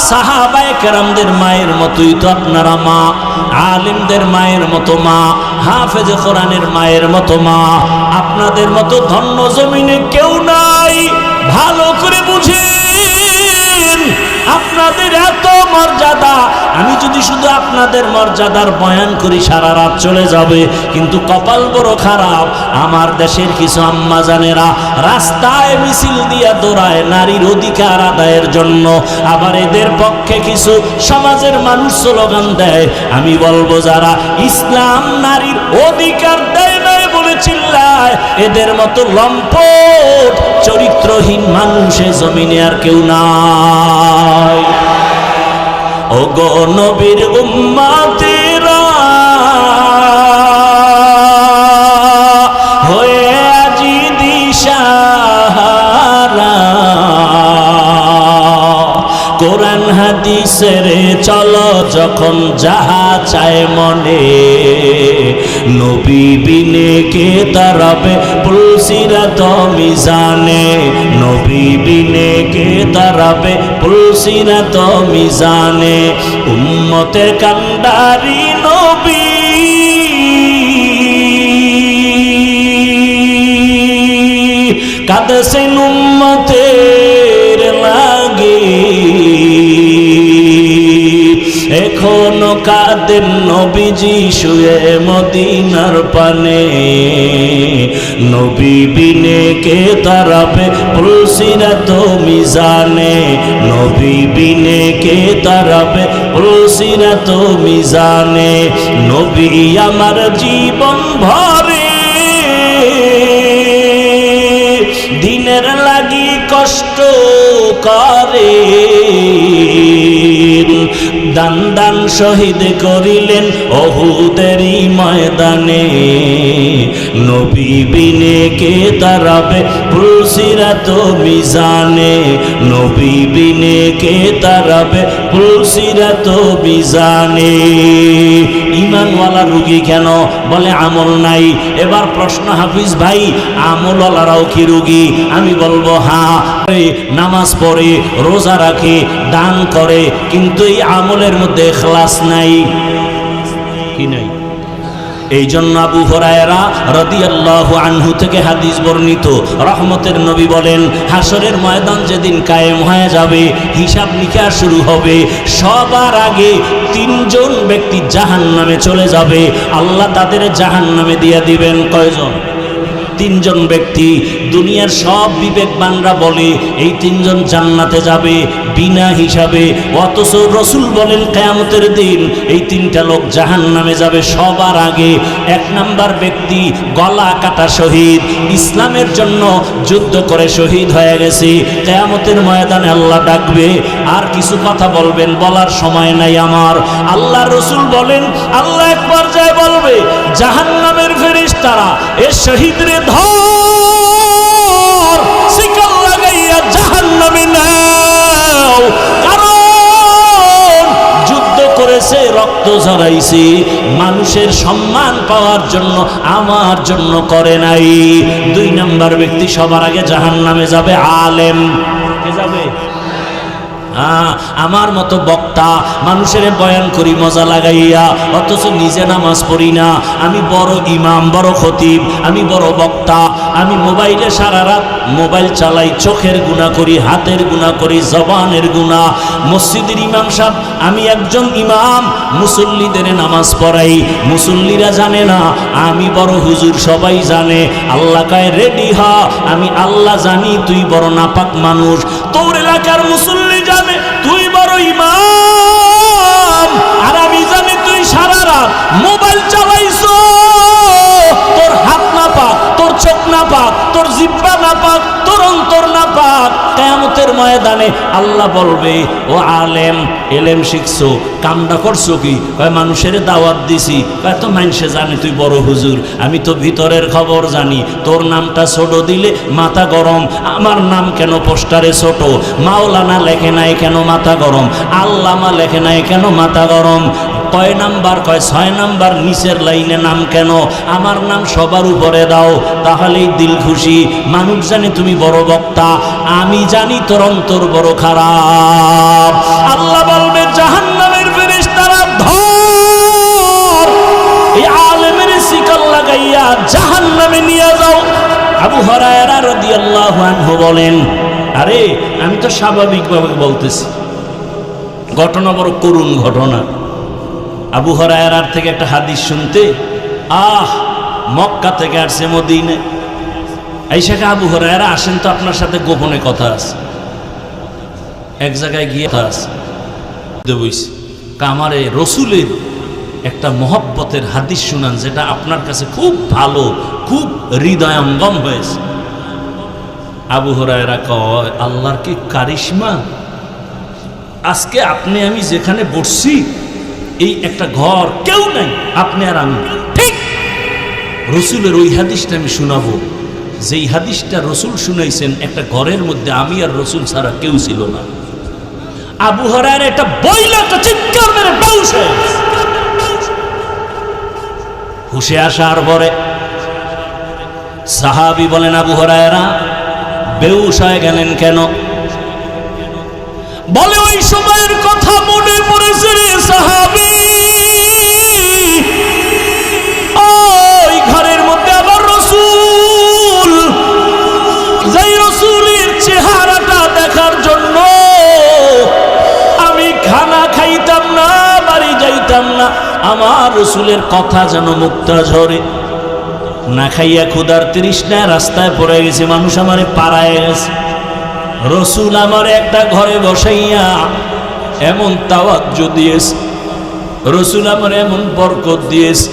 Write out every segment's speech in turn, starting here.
সাহাবায়ে কেরামদের মায়ের মতোই তো আপনারা মা, আলেমদের মায়ের মতো মা, হাফেজে কোরআনের মায়ের মতো মা। আপনাদের মতো ধন্য জমিনে কেউ নাই। ভালো করে বুঝেন, আপনাদের এত মর্যাদা। আমি যদি শুধু আপনাদের মর্যাদার বয়ান করি সারা রাত চলে যাবে, কিন্তু কপাল বড় খারাপ। আমার দেশের কিছু আম্মা জানেরা রাস্তায় মিছিল দিয়া দৌড়ায় নারীর অধিকার আদায়ের জন্য, আবার এদের পক্ষে কিছু সমাজের মানুষ স্লোগান দেয়। আমি বলবো, যারা ইসলাম নারীর অধিকার দেয় নাই বলে চিল্লায়, এদের মতো লম্পট চরিত্রহীন মানুষের জমিনে আর কেউ নাই। ওগো নবীর উম্মতেরা হয়ে আজি দিশাহারা, কোরআন হাদিসের চলো যখন যাহা চায় মনে, নবী বিনে কে তারাবে পুলসিরাত মিজানে, নবী বিনে কে তারাবে পুলসিরাত মিজানে। উম্মতের কান্ডারি নবী কাঁদছেন উম্মতের লাগে, এখনো কাঁদেন নবীজি শুয়ে মদিনার পানে, নবী বিনে কে তারাবে পুলসিরাত মিজানে, নবী বিনে কে তারাবে পুলসিরাত মিজানে। নবী আমার জীবন ভরে দিনের লাগি কষ্ট করে, দান দান শহীদ করিলেন ওহুদেরই ময়দানে, নবী বিনে কে তারাবে পুলসিরাত মিজানে, নবী বিনে কে তারাবে পুলসিরাত মিজানে। ঈমানওয়ালা রোগী কেন? বলে আমল নাই। এবার প্রশ্ন, হাফিজ ভাই আমলওয়ালারাও কি রোগী? আমি বলবো হ্যাঁ, নামাজ পড়ে, রোজা রাখে, দান করে, কিন্তু এই আমলের মধ্যে ইখলাস নাই। কি নাই? এই জন্য আবু হুরায়রা রাদিয়াল্লাহু আনহু থেকে হাদিস বর্ণিত, রহমতের নবী বলেন, হাসরের ময়দান যেদিন কায়েম হয়ে যাবে, হিসাব নিকাশ শুরু হবে, সবার আগে তিনজন ব্যক্তি জাহান্নামে চলে যাবে। আল্লাহ তাদের জাহান্নামে দিয়ে দিবেন কয়জন? তিনজন ব্যক্তি। দুনিয়ার সব বিবেকবানরা বলে এই তিনজন জান্নাতে যাবে বিনা হিসাবে, অথচ রসুল বলেন কিয়ামতের দিন এই তিনটা লোক জাহান্নামে যাবে সবার আগে। এক নাম্বার ব্যক্তি গলা কাটা শহীদ, ইসলামের জন্য যুদ্ধ করে শহীদ হয়ে গেছে। কিয়ামতের ময়দানে আল্লাহ ডাকবে, আর কিছু কথা বলবেন, বলার সময় নাই আমার। আল্লাহ রসুল বলেন, আল্লাহ এক পর্যায়ে বলবে, জাহান্নামের ফেরেশতারা এ শহীদরে ধর, শিকল লাগাইয়া জাহান্নামে নাও, কারণ যুদ্ধ করেছে, রক্ত ঝরাইছে, মানুষের সম্মান পাওয়ার জন্য, আমার জন্য করে নাই। দুই নাম্বার ব্যক্তি সবার আগে জাহান্নামে যাবে আলেম। কে যাবে? আমার মতো বক্তা, মানুষের বয়ান করি মজা লাগাইয়া, অথচ নিজে নামাজ পড়ি না। আমি বড় ইমাম, বড় খতিব, আমি বড় বক্তা, আমি মোবাইলে সারা রাত মোবাইল চালাই, চোখের গুনাহ করি, হাতের গুনাহ করি, জবানের গুনাহ। মসজিদের ইমাম সাহেব, আমি একজন ইমাম, মুসল্লিদের নামাজ পড়াই, মুসল্লিরা জানে না আমি বড় হুজুর, সবাই জানে। আল্লাহ কয় রেডি হ, আমি আল্লাহ জানি তুই বড় নাপাক মানুষ, তোর এলাকার মুসল্লি জানে তুই বড় ইমাম, আর আমি জানি তুই সারা রাত মোবাইল চালাইছো, তোর হাত না পাক, তোর চোখ না পাক, তোর জিহ্বা না পাক, তোর অন্তর না পাক। কিয়ামতের ময়দানে আল্লাহ বলবে, ও আলেম, এলেম শিখছো, কামটা করছো কি? কয় মানুষের দাওয়াত দিছি। কয় তো মানুষে জানে তুই বড় হুজুর, আমি তো ভিতরের খবর জানি। তোর নামটা ছোট দিলে মাথা গরম, আমার নাম কেন পোস্টারে ছোট? মাওলানা লেখে নাই কেন মাথা গরম? আল্লামা লেখে নাই কেন মাথা গরম? কয় নাম্বার? কয় 6 নাম্বার। নিচের লাইনে নাম কেন? আমার নাম সবার উপরে দাও, তাহলেই দিল খুশি। মানুষ জানে তুমি বড় বক্তা, আমি জানি তোর অন্তর বড় খারাপ। আল্লাহ বলবে জাহান্নামের ফেরেশতারা ধর, এই আলেমের শিকল লাগাইয়া জাহান্নামে নিয়ে যাও। আবু হুরায়রা রাদিয়াল্লাহু আনহু বলেন, আরে আমি তো স্বাভাবিকভাবে বলতেছি, ঘটনা বড় করুণ ঘটনা। আবু হুরায়রার থেকে একটা হাদিস শুনতে মক্কা থেকে আসছে মদিনায়। এই শেখা আবু হুরায়রা আসেন তো, আপনার সাথে গোপনে কথা আছে। এক জায়গায় গিয়ে কথা আছে, আমারে রসুলের একটা মহব্বতের হাদিস শুনান, যেটা আপনার কাছে খুব ভালো, খুব হৃদয়ঙ্গম হয়েছে। আবু হুরায়রা কয়, আল্লাহর কি কারিশমা! আজকে আপনি আমি যেখানে বসছি, এই একটা ঘর, কেউ নাই, আপনি আর আমি, ঠিক রসুলের ওই হাদিসটা আমি শোনাবো, যেই হাদিসটা রসুল শুনাইছেন। একটা ঘরের মধ্যে আমি আর রসুল ছাড়া কেউ ছিল না। আবু হুরায়রা এটা বইলা একটা চিৎকার মেরে বেহুশ হয়ে গেছে। হুশে আসার পরে সাহাবী বলেন, আবু হুরায়রা বেহুশ হয়ে গেলেন কেন? বলে, ওই সময়ের কথা মনে পড়েছে রে সাহাবী, ওই ঘরের মধ্যে আবার রসুল, যেই রসুলের চেহারাটা দেখার জন্য আমি খানা খাইতাম না, বাড়ি যাইতাম না। আমার রসুলের কথা যেন মুক্তা ঝরে। না খাইয়া ক্ষুধার তৃষ্ণায় রাস্তায় পড়ে গেছে, মানুষ আমারে পাড়ায় গেছে। রসুল আমার একটা ঘরে বসাইয়া এমন তাওয়াজ্জু দিয়েছে, রসুল আমার এমন বরকত দিয়েছে।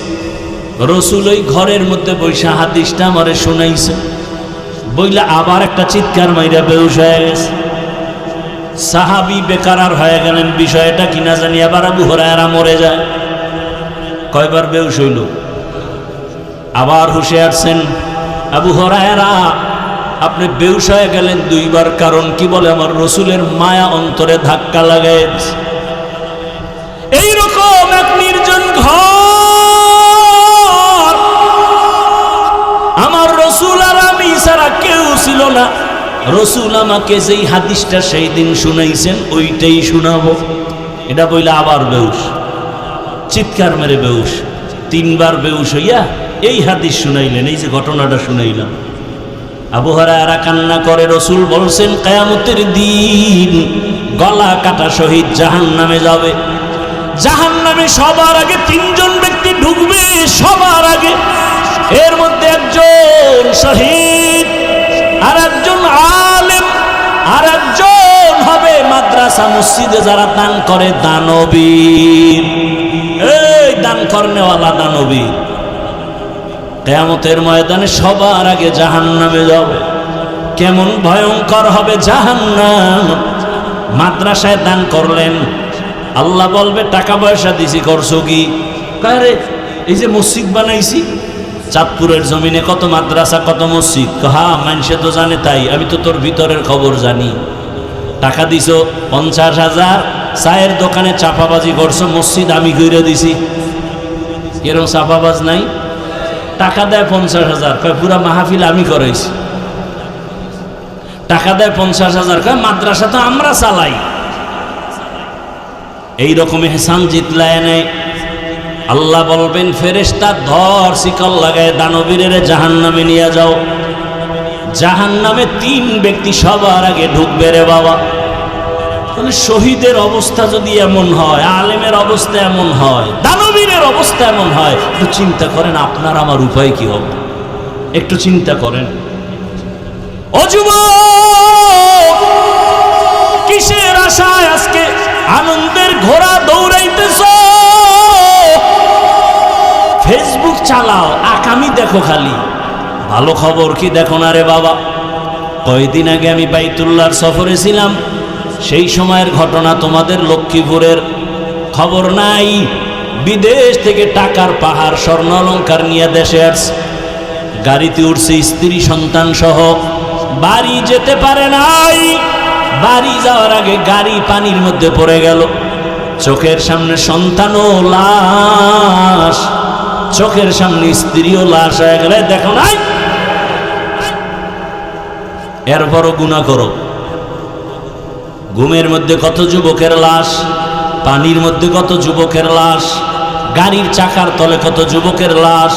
রসুল ওই ঘরের মধ্যে বৈশা হাদিসটা আমারে শোনাইছে, বইলা আবার একটা চিৎকার মাইরা বেহুশ হয়ে গেছে। সাহাবী বেকারার হয়ে গেলেন, বিষয়টা কিনা জানি। আবার আবু হুরায়রা মরে যায়। কয়বার বেহুশ হইল? আবার হুশে আসছেন। আবু হুরায়রা আপনি বেহুশ হয়ে গেলেন 2 বার, কারণ কি? বলে, আমার রসুলের মায়া অন্তরে ধাক্কা লাগাইছে। এইরকম এক নির্জন ঘর, আমার রসুল আর আমি ছাড়া কেউ ছিল না। রসুল আমাকে যেই হাদিসটা সেই দিন শুনাইছেন, ওইটাই শুনাবো। এটা বইলে আবার বেহুশ, চিৎকার মেরে বেহুশ। 3 বার বেহুশ হইয়া এই হাদিস শুনাইলেন, এই যে ঘটনাটা শুনাইলাম। আবু হুরায়রা কান্না করে, রসুল বলছেন কিয়ামতের দিন গলা কাটা শহীদ জাহান্নামে যাবে। জাহান্নামে সবার আগে 3 জন ব্যক্তি ঢুকবে, সবার আগে। এর মধ্যে একজন শহীদ, আর একজন আলেম, আর একজন হবে মাদ্রাসা মসজিদে যারা দান করে দানবীর। এই দান করনেওয়ালা দানবীর কিয়ামতের ময়দানে সবার আগে জাহান্নামে যাবে। কেমন ভয়ঙ্কর হবে জাহান্নাম! মাদ্রাসায় দান করলেন, আল্লাহ বলবে টাকা পয়সা দিছি, করছো কি? কারে? এই যে মসজিদ বানাইছি, চাঁদপুরের জমিনে কত মাদ্রাসা, কত মসজিদ। হ্যাঁ, মানুষে তো জানে, তাই আমি তো তোর ভিতরের খবর জানি। টাকা দিছো 50,000, চায়ের দোকানে চাপাবাজি করছো, মসজিদ আমি কইরা দিছি। এরকম চাপাবাজ নাই? টাকা দেয় 50,000, কয় পুরা মাহফিল আমি করাইছি। টাকা দেয় 50,000, কয় মাদ্রাসা তো আমরা চালাই। এইরকম এহসান জিতলায় নেই। আল্লাহ বলবেন, ফেরেশতা ধর, শিকল লাগায় দানবীরের জাহান্নামে নিয়ে যাও। জাহান্নামে 3 ব্যক্তি সবার আগে ঢুকবে রে বাবা। তাহলে শহীদের অবস্থা যদি এমন হয়, আলেমের অবস্থা এমন হয়, দানবীরের অবস্থা এমন হয়, একটু চিন্তা করেন আপনার আমার উপায় কি হবে? একটু চিন্তা করেন। ও যুবক, কিসের আশায় আজকে আনন্দের ঘোড়া দৌড়াইতেছ? ফেসবুক চালাও, আকামি দেখো খালি, ভালো খবর কি দেখো না রে বাবা। কয়েকদিন আগে আমি বাইতুল্লাহর সফরে ছিলাম, সেই সময়ের ঘটনা। তোমাদের লক্ষ্মীপুরের খবর নাই? বিদেশ থেকে টাকার পাহাড়, স্বর্ণ অলংকার নিয়ে দেশে আসছে, গাড়িতে উঠছে স্ত্রী সন্তান সহ। বাড়ি যেতে পারে নাই, বাড়ি যাওয়ার আগে গাড়ি পানির মধ্যে পড়ে গেল। চোখের সামনে সন্তানও লাশ, চোখের সামনে স্ত্রীও লাশ হয়ে গেলে দেখো নাই, এরপরও গুনাহ করো। ঘুমের মধ্যে কত যুবকের লাশ, পানির মধ্যে কত যুবকের লাশ, গাড়ির চাকার তলে কত যুবকের লাশ।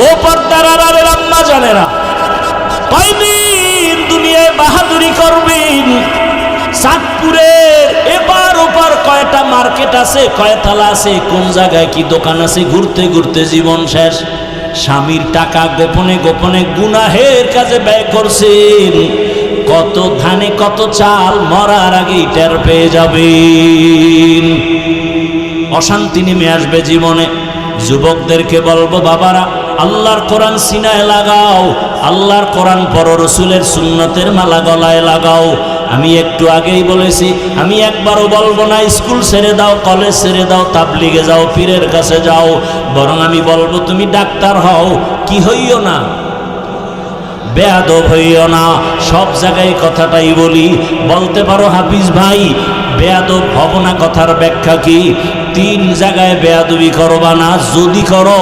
ও পর্দার আড়ালের আম্মা জানেরা, কয়দিন দুনিয়ায় বাহাদুরি করবেন? চাঁদপুরের এপার ওপার কয়টা মার্কেট আছে, কয়তলা আছে, কোন জায়গায় কি দোকান আছে, ঘুরতে ঘুরতে জীবন শেষ। স্বামীর টাকা গোপনে গোপনে গুনাহের কাজে ব্যয় করছেন। কত ধানে কত চাল মরার আগেই টের পেয়ে যাবেন। অশান্তি নেমে আসবে জীবনে। যুবকদেরকে বলবো, বাবারা, আল্লাহর কোরআন সিনায় লাগাও, আল্লাহর কোরআন পড়ো, রসুলের সুন্নতের মালা গলায় লাগাও। আমি একটু আগেই বলেছি, আমি একবারও বলবো না স্কুল ছেড়ে দাও, কলেজ ছেড়ে দাও, তাবলিগে যাও, পীরের কাছে যাও। বরং আমি বলবো তুমি ডাক্তার হও, কি হইও না, বেয়াদব হইও না। সব জায়গায় কথাটাই বলি। বলতে পারো হাফিজ ভাই বেয়াদব হব না, কথার ব্যাখ্যা কি? 3 জায়গায় বেয়াদবি করবা না, যদি করো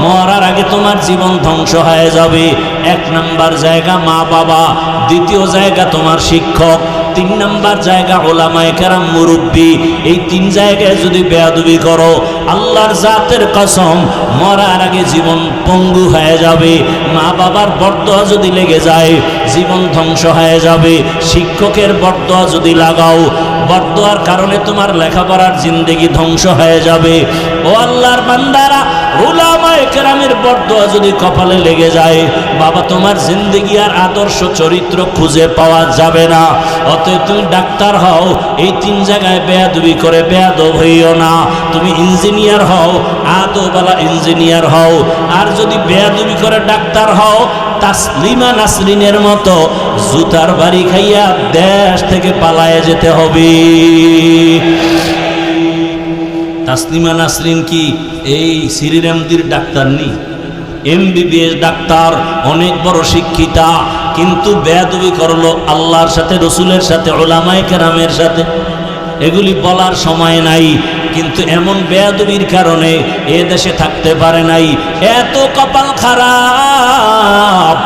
মরার আগে তোমার জীবন ধ্বংস হয়ে যাবে। 1 নাম্বার জায়গা মা বাবা, 2য় জায়গা তোমার শিক্ষক, 3 নাম্বার জায়গা ওলামায়ে কেরাম মুরব্বী। এই 3 জায়গায় যদি বেয়াদবি করো, আল্লাহর জাতের কসম মরার আগে জীবন পঙ্গু হয়ে যাবে। মা বাবার বরদোয়া যদি লেগে যায়, জীবন ধ্বংস হয়ে যাবে। শিক্ষকের বরদোয়া যদি লাগাও, বরদোয়ার কারণে তোমার লেখাপড়ার জিন্দেগি ধ্বংস হয়ে যাবে। ও আল্লাহর বান্দারা, উলামায়ে কেরামের বরদোয়া যদি কপালে লেগে যায়, বাবা তোমার জিন্দেগি আর আদর্শ চরিত্র খুঁজে পাওয়া যাবে না। অতএব তুমি ডাক্তার হও, এই 3 জায়গায় বেয়াদবি করে বেয়াদব হইও না। তুমি ইঞ্জিনিয়ার হও, আদবওয়ালা ইঞ্জিনিয়ার হও। আর যদি বেয়াদবি করে ডাক্তার হও, তাসলিমা নাসরিনের মতো জুতার বাড়ি খাইয়া দেশ থেকে পালায়ে যেতে হবে। তাসলিমা নাসরিন কি এই শ্রীরামদির ডাক্তার নি? MBBS ডাক্তার, অনেক বড় শিক্ষিতা, কিন্তু বেয়াদবি করলো আল্লাহর সাথে, রসুলের সাথে, উলামায়ে কেরামের সাথে। এগুলি বলার সময় নাই, কিন্তু এমন বেয়াদবির কারণে এ দেশে থাকতে পারে নাই। এত কপাল খারাপ,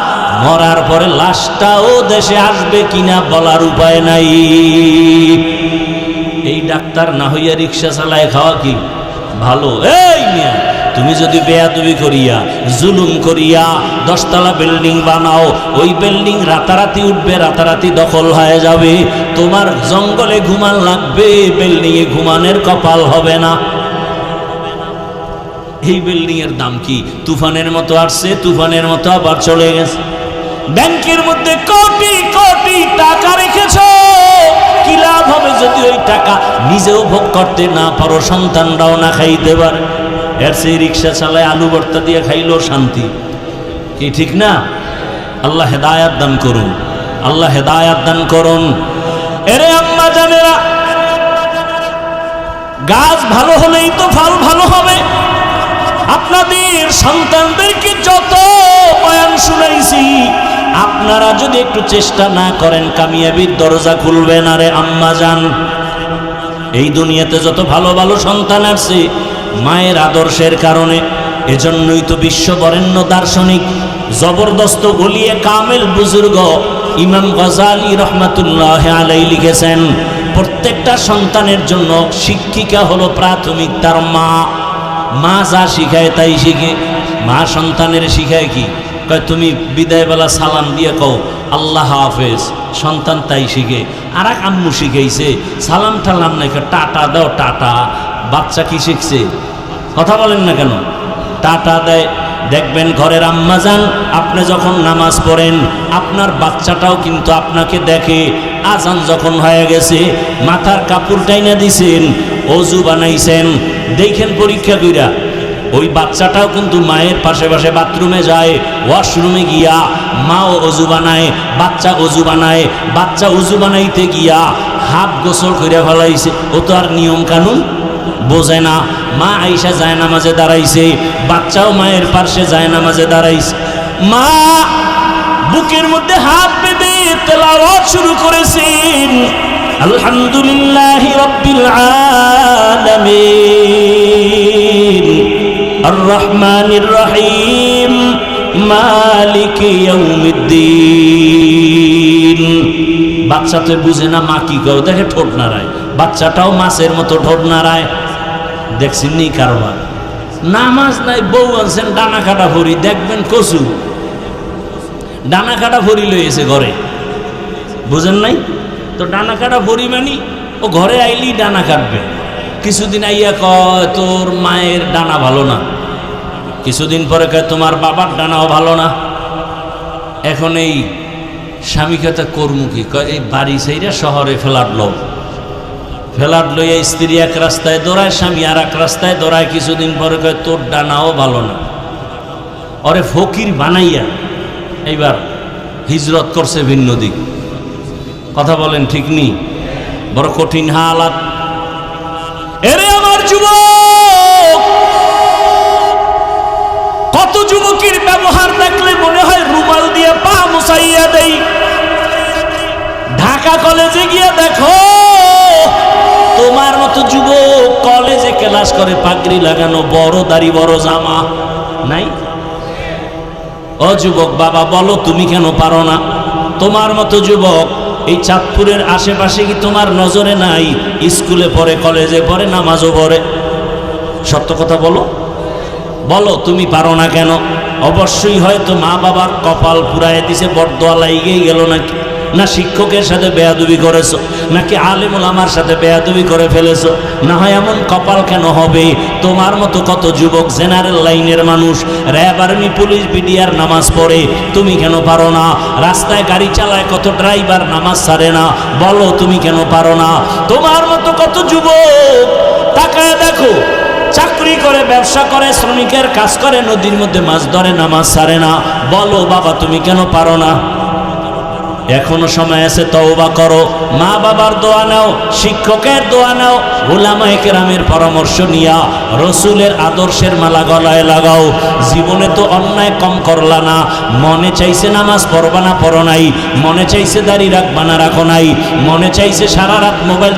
মরার পরে লাশটাও দেশে আসবে কিনা বলার উপায় নাই। এই ডাক্তার না হইয়া রিক্সা চালায় খাওয়া কি ভালো? এই মিয়া, তুমি যদি বেয়াদবি করিয়া জুলুম করিয়া 10 তলা বিল্ডিং বানাও, ওই বিল্ডিং রাতারাতি উঠবে, রাতারাতি দখল হয়ে যাবে। তোমার জঙ্গলে ঘুমান লাগবে, বিল্ডিংয়ে ঘুমানের কপাল হবে না। এই বিল্ডিং এর দাম কি? তুফানের মতো আসছে, তুফানের মতো আবার চলে গেছে। ব্যাংকের মধ্যে কোটি কোটি টাকা রেখেছো, কি লাভ হবে যদি ওই টাকা নিজেও ভোগ করতে না পারো, সন্তানরাও না খাইতে পারে? এর সেই রিক্সা চালায় আলু ভর্তা দিয়ে খাইলেও শান্তি, কি ঠিক না? আল্লাহ হেদায়াত দান করুন, আল্লাহ হেদায়াত দান করুন। এরে আম্মা জানেরা, গাছ ভালো হলেই তো ফল ভালো হবে। আপনাদের সন্তানদেরকে যত বয়ান শুনাইছি, আপনারা যদি একটু চেষ্টা না করেন, কামিয়াবির দরজা খুলবে না রে আম্মা জান। এই দুনিয়াতে যত ভালো ভালো সন্তান আসছে মায়ের আদর্শের কারণে। এজন্যই তো বিশ্ব বরেণ্য দার্শনিক, জবরদস্ত গলিয়ে কামেল বুজুর্গ ইমাম গজালি রহমাতুল্লাহ আলাইহি লিখেছেন, প্রত্যেকটা সন্তানের জন্য শিক্ষিকা হলো প্রাথমিক তার মা। মা যা শিখায় তাই শিখে। মা সন্তানের শিখায় কি? কয় তুমি বিদায়বেলা সালাম দিয়ে কও আল্লাহ হাফেজ, সন্তান তাই শিখে। আর এক আম্মু শিখাইছে সালাম ঠালাম নাই, টাটা দাও টাটা। বাচ্চা কি শিখছে? কথা বলেন না কেন? টাটা দেয়। দেখবেন ঘরের আম্মা যান, আপনি যখন নামাজ পড়েন আপনার বাচ্চাটাও কিন্তু আপনাকে দেখে। আজান যখন হয়ে গেছে মাথার কাপড় টাইনা দিছেন, অজু বানাইছেন, দেখেন পরীক্ষা কইরা ওই বাচ্চাটাও কিন্তু মায়ের পাশে পাশে বাথরুমে যায়, ওয়াশরুমে গিয়া মাও অজু বানায়, বাচ্চা অজু বানায়। বাচ্চা অজু বানাইতে গিয়া হাফ গোসল কইরা ফেলাইছে, ও তো আর নিয়ম কানুন বোঝে না। মা আইসা যায় নামাজে দাঁড়াইছে, বাচ্চাও মায়ের পাশে যায় নামাজে দাঁড়াইছে। মা বুকের মধ্যে হাত বেঁধে তেলাওয়াত শুরু করেছেন, আলহামদুলিল্লাহি রাব্বিল আলামিন আর রহমানির রহিম মালিকি ইয়াউমিদ্দিন। বাচ্চা তো বুঝে না মা কি কয়, দেখে ঠোঁট নাড়ায়, বাচ্চাটাও মাছের মতো ঠোঁট নাড়ায়। দেখছেন নি কারবার? নামাজ নাই, বউ আনছেন ডানা কাটা ভরি, দেখবেন কচু ডানা কাটা ভরি লইয়েছে ঘরে, বুঝেন নাই তো? ডানা কাটা ভরি মানি ও ঘরে আইলি ডানা কাটবে। কিছুদিন আইয়া কয় তোর মায়ের ডানা ভালো না, কিছুদিন পরে কয় তোমার বাবার ডানাও ভালো না। এখন এই স্বামী কথা কর্মুখী কয় এই বাড়ি সেইরা শহরে ফ্ল্যাট লইয়া স্ত্রী এক রাস্তায় দৌড়ায়, স্বামী আর এক রাস্তায় দৌড়ায়। কিছুদিন পরে কয় তোর ডানাও ভালো না। ওরে ফকির বানাইয়া এইবার হিজরত করছে ভিন্ন দিক। কথা বলেন ঠিক নি? বড় কঠিন হালাত। এরে আমার যুবক, কত যুবকের ব্যবহার দেখলে মনে হয় রুমাল দিয়ে পা মুছাইয়া দেই। ঢাকা কলেজে গিয়ে দেখো তোমার মতো যুবক কলেজে ক্লাস করে, পাগড়ি লাগানো, বড় দাড়ি, বড় জামা নাই। ও যুবক বাবা বলো তুমি কেন পারো না? তোমার মতো যুবক এই চাঁদপুরের আশেপাশে কি তোমার নজরে নাই? স্কুলে পড়ে, কলেজে পড়ে, নামাজও পড়ে। সত্য কথা বলো, বলো তুমি পারো না কেন? অবশ্যই হয়তো মা বাবার কপাল পুরায় দিছে, বরদোয়া লাইগেই গেল নাকি, না শিক্ষকের সাথে বেয়াদবি করেছো, নাকি আলেম ওলামার সাথে বেয়াদবি করে ফেলেছো। না হয় এমন কপাল কেন হবে? তোমার মতো কত যুবক জেনারেল লাইনের মানুষ, র্যাব, আর্মি, পুলিশ, বিডিআর নামাজ পড়ে, তুমি কেন পারো না? রাস্তায় গাড়ি চালায় কত ড্রাইভার নামাজ ছাড়ে না, বলো তুমি কেন পারো না? তোমার মতো কত যুবক তাকায় দেখো, চাকরি করে, ব্যবসা করে, শ্রমিকের কাজ করে, নদীর মধ্যে মাছ ধরে, নামাজ ছাড়ে না, বলো বাবা তুমি কেন পারো না? এখনো সময় আছে, তওবা করো, মা বাবার দোয়া নাও, শিক্ষকের দোয়া নাও, উলামায়ে কেরামের পরামর্শ নিয়া রসুলের আদর্শের মালা গলায় লাগাও। জীবনে তো অন্যায় কম করলা না, মনে চাইছে নামাজ পড়বা না, পড়ো নাই, মনে চাইছে দাড়ি রাখবা না, রাখো নাই, মনে চাইছে সারা রাত মোবাইল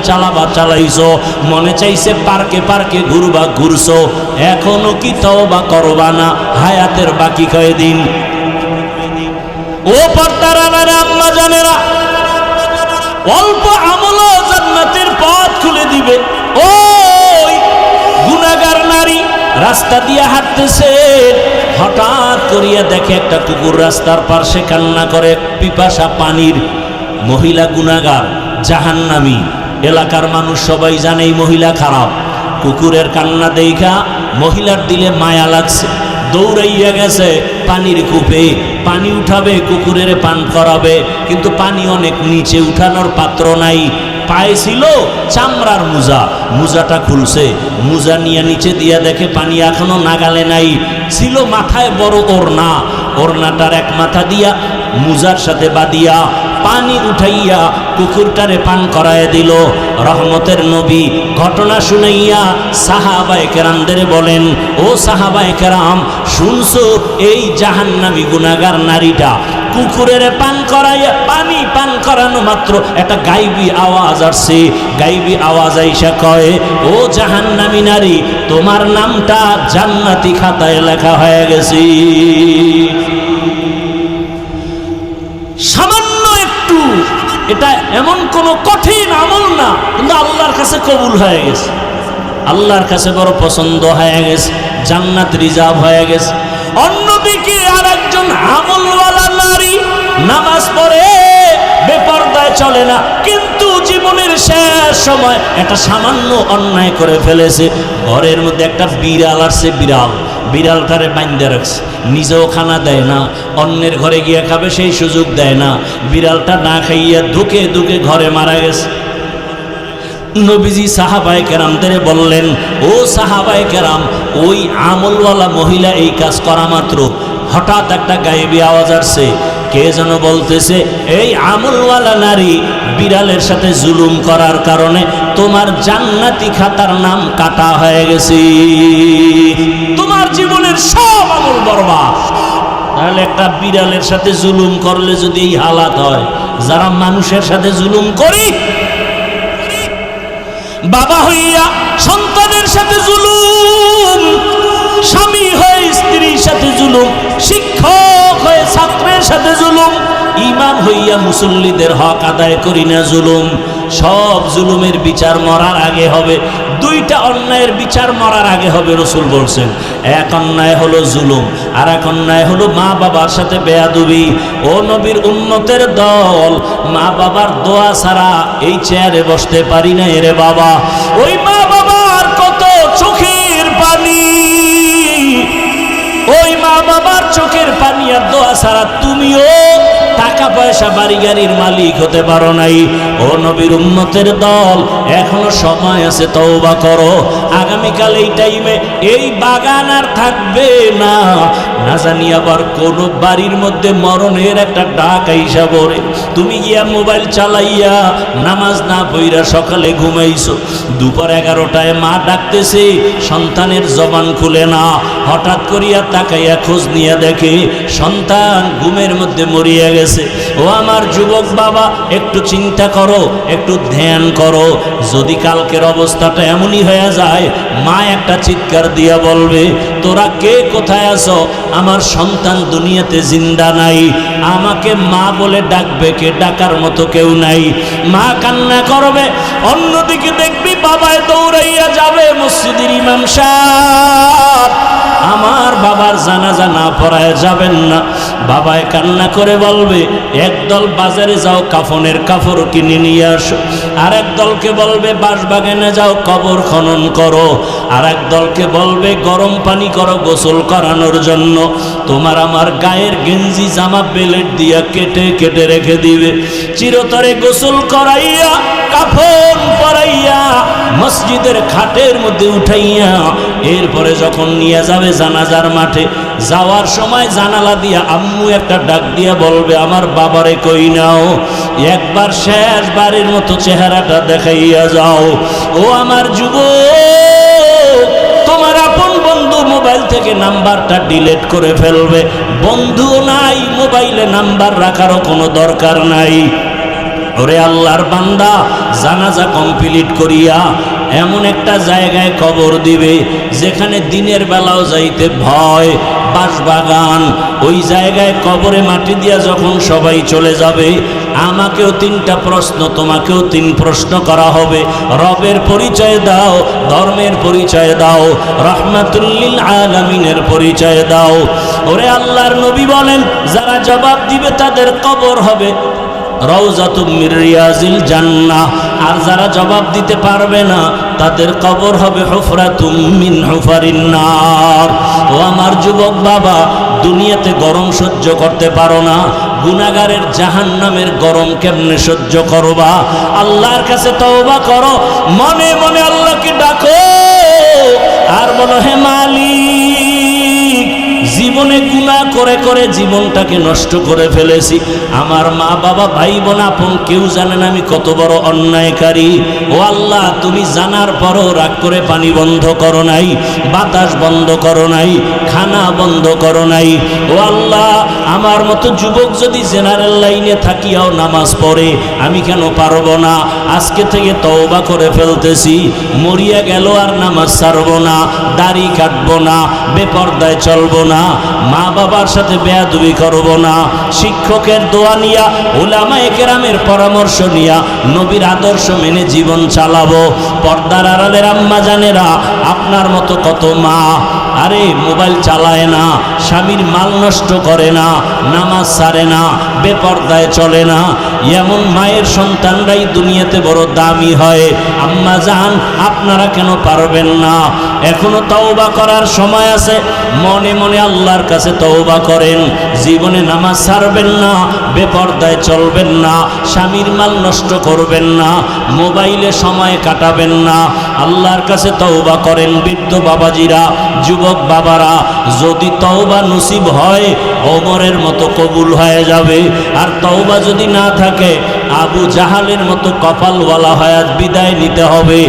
চালাইছো, মনে চাইছে পার্কে পার্কে ঘুরবা, ঘুরছো। এখনো কি তওবা করবা না? হায়াতের বাকি কয়দিন। ও পর্দার আলারা আম্মা জানেরা, অল্প আমলও জান্নাতের পথ খুলে দিবে। ওই গুনাহগার নারী রাস্তা দিয়ে হাঁটতেছে, হঠাৎ করিয়া দেখে একটা কুকুর রাস্তার পাশে কান্না করে, পিপাসা পানির। মহিলা গুনাহগার, জাহান্নামী। এলাকার মানুষ সবাই জানে এই মহিলা খারাপ। কুকুরের কান্না দেখা মহিলার দিলে মায়া লাগছে, দৌড়াইয়া গেছে পানির কূপে, পানি উঠাবে, কুকুরের পান করাবে, কিন্তু পানি অনেক নিচে, উঠানোর পাত্র নাই। পায়ে ছিল চামড়ার মোজা, মোজাটা খুলছে, মোজা নিয়ে নিচে দিয়া দেখে পানি এখনো নাগালে নাই। ছিল মাথায় বড় ওড়না, ওড়নাটার এক মাথা দিয়া মোজার সাথে বাঁধিয়া পানি উঠাইয়া কুকুরটারে পান করায় দিল। রহমতের নবী ঘটনা শুনাইয়া সাহাবায়ে কেরামদের বলেন, ও সাহাবায়ে কেরাম, শুনছো এই জাহান্নামী গুনাহগার নারীটা কুকুরের পান করাইয়া, পানি পান করানো মাত্র একটা গাইবী আওয়াজ আসছে। গাইবী আওয়াজ আইসা কয়, ও জাহান্নামী নারী, তোমার নামটা জান্নাতি খাতায় লেখা হয়ে গেছে। সামান্য একটু, এটা এমন কোন কঠিন আমল না, কিন্তু আল্লাহর কাছে কবুল হয়ে গেছে, আল্লাহর কাছে বড় পছন্দ হয়ে গেছে, জান্নাত রিজার্ভ হয়ে গেছে। অন্যদিকে আর একজন আমলওয়ালা নারী নামাজ পড়ে, বেপরদায় চলে না, কিন্তু জীবনের শেষ সময় একটা সামান্য অন্যায় করে ফেলেছে। ঘরের মধ্যে একটা বিড়াল আসছে, বিড়ালটারে বাইন্ধে রাখছে, নিজেও খানা দেয় না, অন্যের ঘরে গিয়ে খাবে সেই সুযোগ দেয় না। বিড়ালটা না খাইয়া ধুকে ধুকে ঘরে মারা গেছে। নবীজি সাহাবায়ে কেরামদের বললেন, ও সাহাবায়ে কেরাম, ওই আমলওয়ালা মহিলা এই কাজ করা মাত্র হঠাৎ একটা গায়েবী আওয়াজ আসছে। কে যেন বলতেছে, এই আমলওয়ালা নারী বিড়ালের সাথে জুলুম করার কারণে তোমার জান্নাতি খাতার নাম কাটা হয়ে গেছে, তোমার জীবনের সব আমল বরবাদ। তাহলে একটা বিড়ালের সাথে জুলুম করলে যদি এই হালাত হয়, যারা মানুষের সাথে জুলুম করি বাবা হইয়া সন্তানের সাথে জুলুম, স্বামী হয়ে স্ত্রীর সাথে জুলুম, শিক্ষক হয়ে ছাত্রের সাথে জুলুম, ইমাম হইয়া মুসল্লিদের হক আদায় করি না জুলুম। সব জুলুমের বিচার মরার আগে হবে। দুইটা অন্যায়ের বিচার মরার আগে হবে রাসূল বলছেন। এক অন্যায় হলো জুলুম, আর এক অন্যায় হলো মা বাবার সাথে বেয়াদবি। ও নবীর উম্মতের দল, মা বাবার দোয়া ছাড়া এই চেয়ারে বসতে পারি না রে বাবা। ওই মা বাবার কত চোখের পানি, ওই মা বাবার চোখের পানি আর দোয়া ছাড়া তুমিও টাকা পয়সা বাড়ি গাড়ির মালিক হতে পারো নাই। ও নবীর উম্মতের দল, এখনো সময় আছে, তওবা করো। আগামীকাল এই টাইমে এই বাগান আর থাকবে না। না জানি আবার কোন বাড়ির মধ্যে মরণের একটা ডাক আইসা পড়ে, তুমি গিয়া মোবাইল চালাইয়া নামাজ না পইরা সকালে ঘুমাইছো, দুপুর 11টায় মা ডাকতেছে, সন্তানের জবান খুলে না। হঠাৎ করিয়া তাকাইয়া খোঁজ নিয়ে দেখে সন্তান ঘুমের মধ্যে মরিয়া গেছে। ও আমার যুবক বাবা, একটু চিন্তা করো, একটু ধ্যান করো। যদি কালকের অবস্থাটা এমনই হয়ে যায়, মা একটা চিৎকার দিয়া বলবে, তোরা কে কোথায় আছো? আমার সন্তান দুনিয়াতে জিন্দা নাই, আমাকে মা বলে ডাকবে কে? ডাকার মতো কেউ নাই। মা কান্না করবে, অন্যদিকে দেখবি বাবায় দৌড়াইয়া যাবে মসজিদের ইমাম সাহেব, আমার বাবার জানাজা না পড়ায় যাবেন না। বাবায় কান্না করে বলবে, একদল বাজারে যাও কাফনের কাপড় কিনে নিয়ে আসো, আর এক দলকে বলবে বাঁশবাগানে যাও কবর খনন করো, আর এক দলকে বলবে গরম পানি করো গোসল করানোর জন্য। তোমার আমার গায়ের গেঞ্জি জামা বেলেট দিয়া কেটে কেটে রেখে দিবে। চিরতরে গোসল করাইয়া কাফন পরাইয়া মসজিদের খাটের মধ্যে উঠাইয়া এরপরে যখন নিয়ে যাবে জানাজার মাঠে, যাওয়ার সময় জানালা দিয়া আম্মু একটা ডাক দিয়া বলবে, আমার বাবারে কই নাও, একবার শেষবারের মতো চেহারাটা দেখাইয়া যাও। ও আমার যুবক, তোমার আপন বন্ধু মোবাইল থেকে নাম্বারটা ডিলিট করে ফেলবে। বন্ধু নাই, মোবাইলে নাম্বার রাখারও কোনো দরকার নাই। ওরে আল্লাহর বান্দা, জানাজা কমপ্লিট করিয়া এমন একটা জায়গায় কবর দিবে যেখানে দিনের বেলাও যাইতে ভয়, বাঁশবাগান। ওই জায়গায় কবরে মাটি দিয়া যখন সবাই চলে যাবে, আমাকেও 3টা প্রশ্ন, তোমাকেও 3 প্রশ্ন করা হবে। রবের পরিচয় দাও, ধর্মের পরিচয় দাও, রাহমাতুল লিল আলামিনের পরিচয় দাও। ওরে আল্লাহর নবী বলেন, যারা জবাব দিবে তাদের কবর হবে রওজাতুম মির রিয়াজিল জান্নাহ, আর যারা জবাব দিতে পারবে না তাদের কবর হবে হুফরাতুম মিন হুফারিন নার। ও আমার যুবক বাবা, দুনিয়াতে গরম সহ্য করতে পারো না, গুনাহগারের জাহান্নামের গরম কেমনে সহ্য করবা? আল্লাহর কাছে তওবা করো, মনে মনে আল্লাহকে ডাকো, আর বলো, হে মালিক, জীবনে গুনাহ করে করে জীবনটাকে নষ্ট করে ফেলেছি। আমার মা বাবা ভাই বোন আপন কেউ জানে না আমি কত বড় অন্যায়কারী। ও আল্লাহ, তুমি জানার পরও রাগ করে পানি বন্ধ করো নাই, বাতাস বন্ধ করো নাই, খানা বন্ধ করো নাই। ও আল্লাহ, আমার মতো যুবক যদি জেনারেল লাইনে থাকিয়াও নামাজ পড়ে, আমি কেন পারবো না? আজকে থেকে তওবা করে ফেলতেছি, মরিয়া গেল আর নামাজ ছাড়বো না, দাড়ি কাটবো না, বেপরদায় চলবো না, মা বাবার সাথে বেয়াদবি করব না, শিক্ষকের দোয়া নিয়া, উলামায়ে কেরামের পরামর্শ নিয়া, নবীর আদর্শ মেনে জীবন চালাবো। পর্দার আড়ালের আম্মা জানেরা, আপনার মতো কত মা আরে মোবাইল চালায় না, স্বামীর মাল নষ্ট করে না, নামাজ ছাড়ে না, বেপরদায় চলে না, এমন মায়ের সন্তানরাই দুনিয়াতে বড় দামি হয়। আম্মা জান, আপনারা কেন পারবেন না? এখনো তওবা করার সময় আছে, মনে মনে আল্লাহর কাছে তওবা করেন। জীবনে নামাজ ছাড়বেন না, বেপরদায় চলবেন না, স্বামীর মাল নষ্ট করবেন না, মোবাইলে সময় কাটাবেন না, আল্লাহর কাছে তওবা করেন। বৃদ্ধ বাবাজিরা, যুবক বাবারা, যদি তওবা নসিব হয় ওমরের মতো কবুল হয়ে যাবে, আর তওবা যদি না থাকে আবু জাহালের মতো কপালওয়ালা হয়ে বিদায় নিতে হবে।